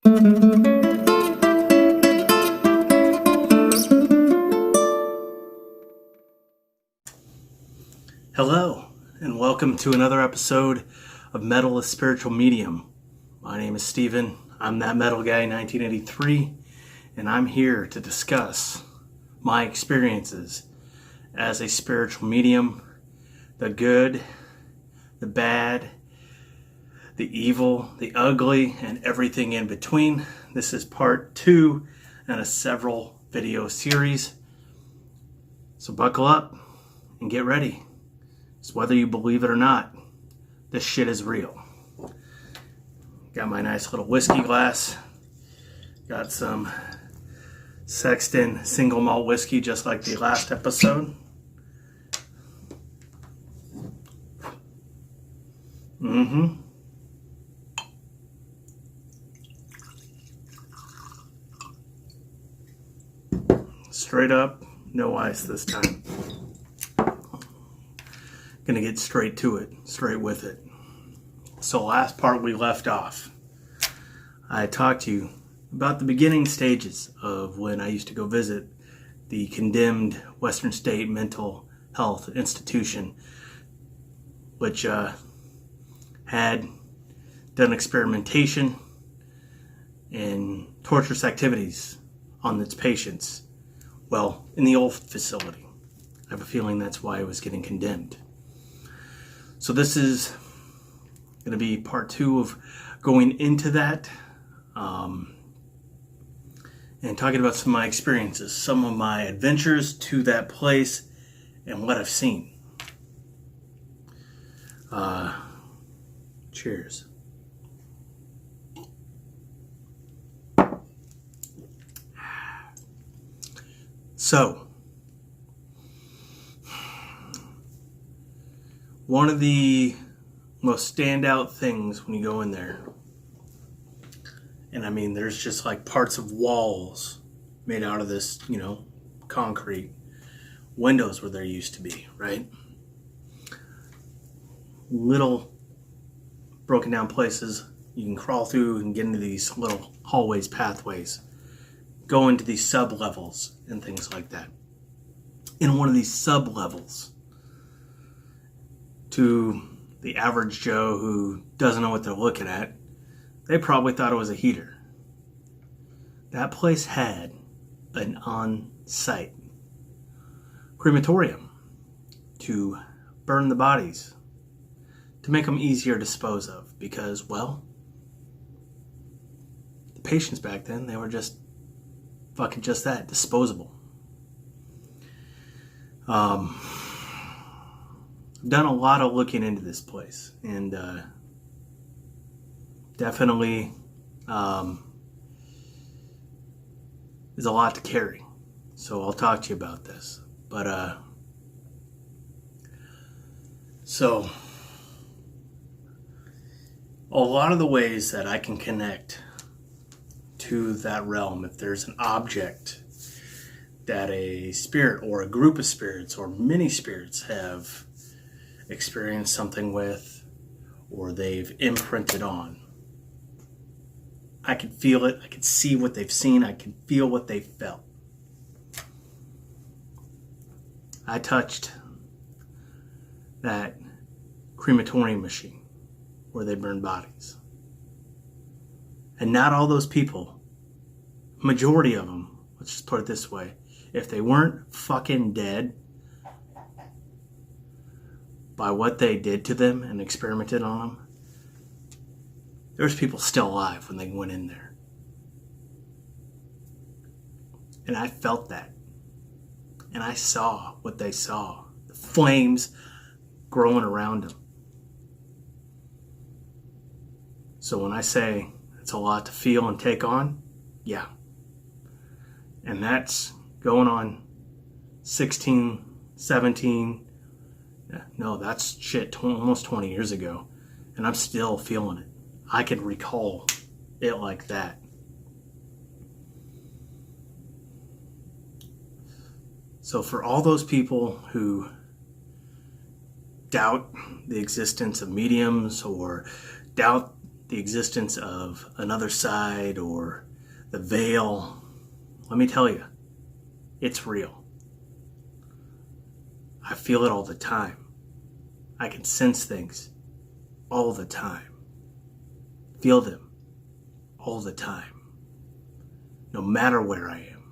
Hello, and welcome to another episode of Metal as Spiritual Medium. My name is Steven. I'm that metal guy 1983, and I'm here to discuss my experiences as a spiritual medium, the good, the bad, the evil, the ugly, and everything in between. This is part 2 in a several video series. So buckle up and get ready. So whether you believe it or not, this shit is real. Got my nice little whiskey glass. Got some Sexton single malt whiskey just like the last episode. Straight up, no ice this time. Gonna get straight to it, straight with it. So last part we left off, I talked to you about the beginning stages of when I used to go visit the condemned Western State Mental Health Institution, which had done experimentation and torturous activities on its patients. Well, in the old facility. I have a feeling that's why it was getting condemned. So this is going to be part 2 of going into that and talking about some of my experiences, some of my adventures to that place, and what I've seen. Cheers. So, one of the most standout things when you go in there, and I mean there's just like parts of walls made out of this, concrete, windows where there used to be, right? Little broken down places you can crawl through and get into these little hallways, pathways, go into these sub-levels and things like that. In one of these sub-levels, to the average Joe who doesn't know what they're looking at, they probably thought it was a heater. That place had an on-site crematorium to burn the bodies, to make them easier to dispose of, because, well, the patients back then, they were just fucking just that, disposable. I've done a lot of looking into this place, and definitely there's a lot to carry. So I'll talk to you about this. But so a lot of the ways that I can connect to that realm, if there's an object that a spirit or a group of spirits or many spirits have experienced something with, or they've imprinted on, I can feel it, I can see what they've seen, I can feel what they felt. I touched that crematorium machine where they burn bodies. And not all those people, majority of them, let's just put it this way, if they weren't fucking dead by what they did to them and experimented on them, there's people still alive when they went in there. And I felt that. And I saw what they saw. The flames growing around them. So when I say it's a lot to feel and take on, yeah. And that's going on 16, 17, no, that's shit, almost 20 years ago. And I'm still feeling it. I can recall it like that. So for all those people who doubt the existence of mediums or doubt the existence of another side or the veil, let me tell you, it's real. I feel it all the time. I can sense things all the time. Feel them all the time. No matter where I am,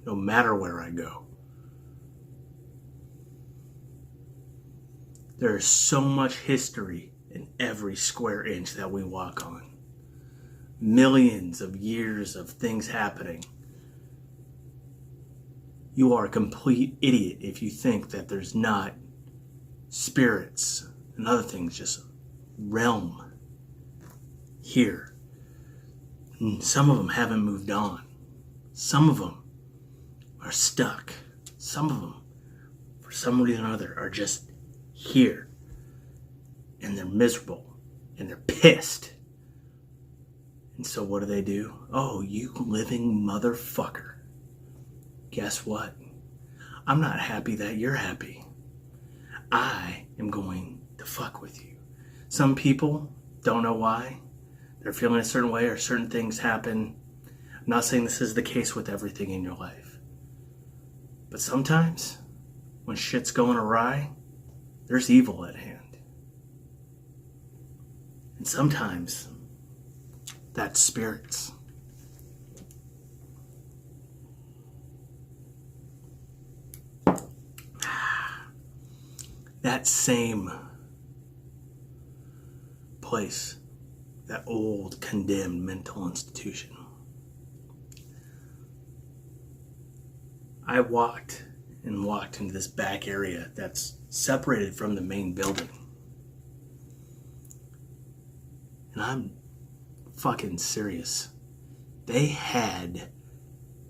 no matter where I go. There is so much history in every square inch that we walk on. Millions of years of things happening. You are a complete idiot if you think that there's not spirits and other things, just realm here. And some of them haven't moved on. Some of them are stuck. Some of them, for some reason or other, are just here. And they're miserable. And they're pissed. And so what do? Oh, you living motherfucker. Guess what? I'm not happy that you're happy. I am going to fuck with you. Some people don't know why. They're feeling a certain way or certain things happen. I'm not saying this is the case with everything in your life. But sometimes, when shit's going awry, there's evil at hand. And sometimes, that's spirits. That same place, that old condemned mental institution. I walked into this back area that's separated from the main building. And I'm fucking serious. They had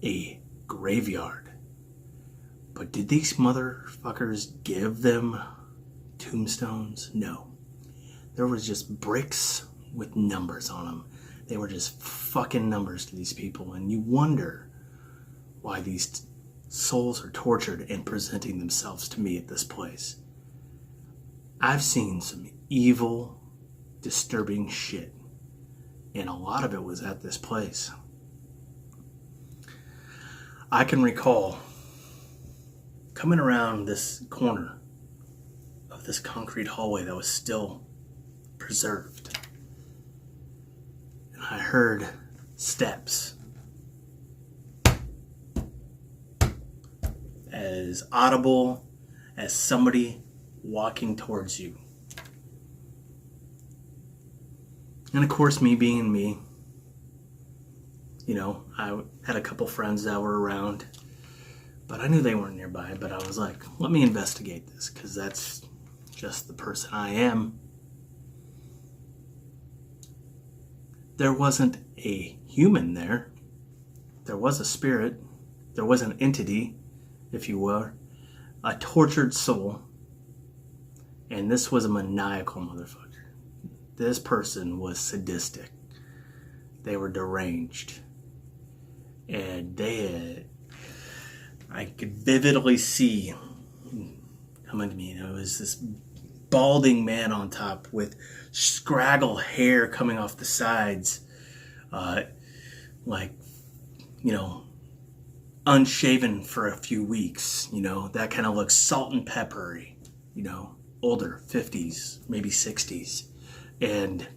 a graveyard. But did these motherfuckers give them tombstones? No. There was just bricks with numbers on them. They were just fucking numbers to these people. And you wonder why these souls are tortured and presenting themselves to me at this place. I've seen some evil, disturbing shit. And a lot of it was at this place. I can recall coming around this corner of this concrete hallway that was still preserved. And I heard steps as audible as somebody walking towards you. And of course, me being me, I had a couple friends that were around, but I knew they weren't nearby. But I was like, let me investigate this, because that's just the person I am. There wasn't a human there. There was a spirit. There was an entity, if you will, a tortured soul. And this was a maniacal motherfucker. This person was sadistic. They were deranged. And I could vividly see coming to me, it was this balding man on top with scraggle hair coming off the sides, unshaven for a few weeks, that kind of looks salt and peppery, older, 50s, maybe 60s, and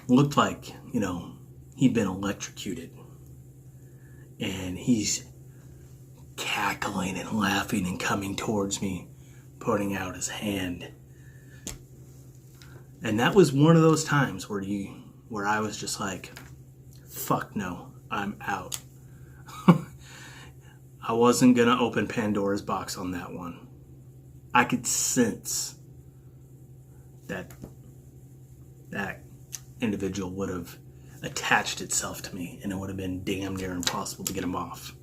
looked like, he'd been electrocuted. And he's cackling and laughing and coming towards me, putting out his hand. And that was one of those times where I was just like, fuck no, I'm out. I wasn't going to open Pandora's box on that one. I could sense that individual would have attached itself to me, and it would have been damn near impossible to get him off.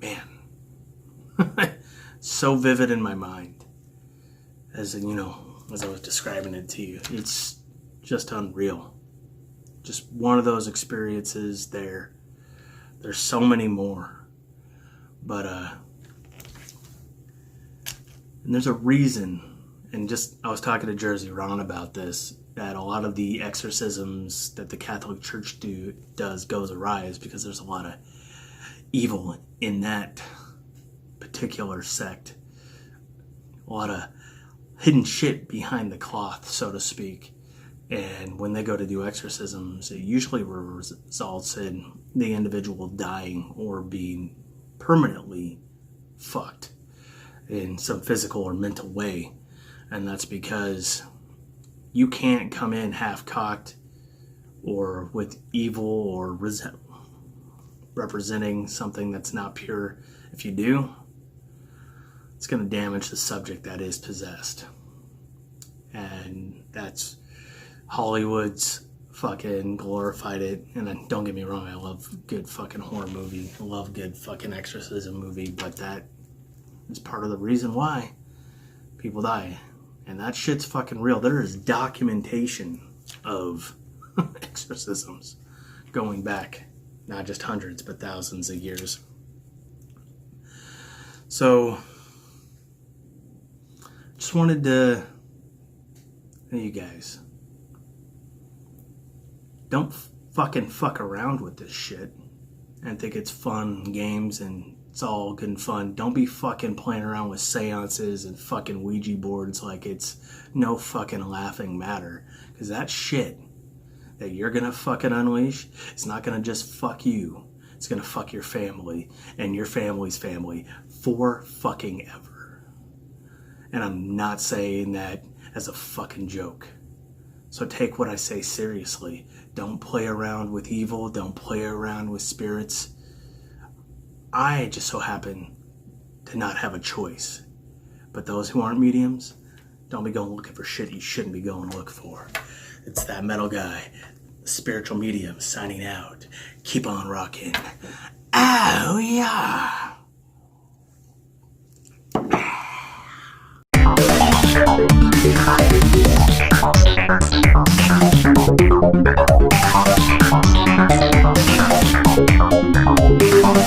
Man. So vivid in my mind as I was describing it to you. It's just unreal. Just one of those experiences there. There's so many more. But And there's a reason, and I was talking to Jersey Ron about this, that a lot of the exorcisms that the Catholic Church goes awry is because there's a lot of evil in that particular sect. A lot of hidden shit behind the cloth, so to speak. And when they go to do exorcisms, it usually results in the individual dying or being permanently fucked in some physical or mental way. And that's because you can't come in half-cocked or with evil or representing something that's not pure. If you do, it's going to damage the subject that is possessed. And that's Hollywood's fucking glorified it. And don't get me wrong, I love good fucking horror movie. I love good fucking exorcism movie. But that is part of the reason why people die. And that shit's fucking real. There is documentation of exorcisms going back not just hundreds, but thousands of years. So, just wanted to tell you guys, don't fucking fuck around with this shit and think it's fun games and it's all good and fun. Don't be fucking playing around with seances and fucking Ouija boards like it's no fucking laughing matter. Because that shit that you're gonna fucking unleash, it's not gonna just fuck you. It's gonna fuck your family and your family's family for fucking ever. And I'm not saying that as a fucking joke. So take what I say seriously. Don't play around with evil. Don't play around with spirits. I just so happen to not have a choice. But those who aren't mediums, don't be going looking for shit you shouldn't be going to look for. It's that metal guy, the spiritual medium, signing out. Keep on rocking. Oh yeah.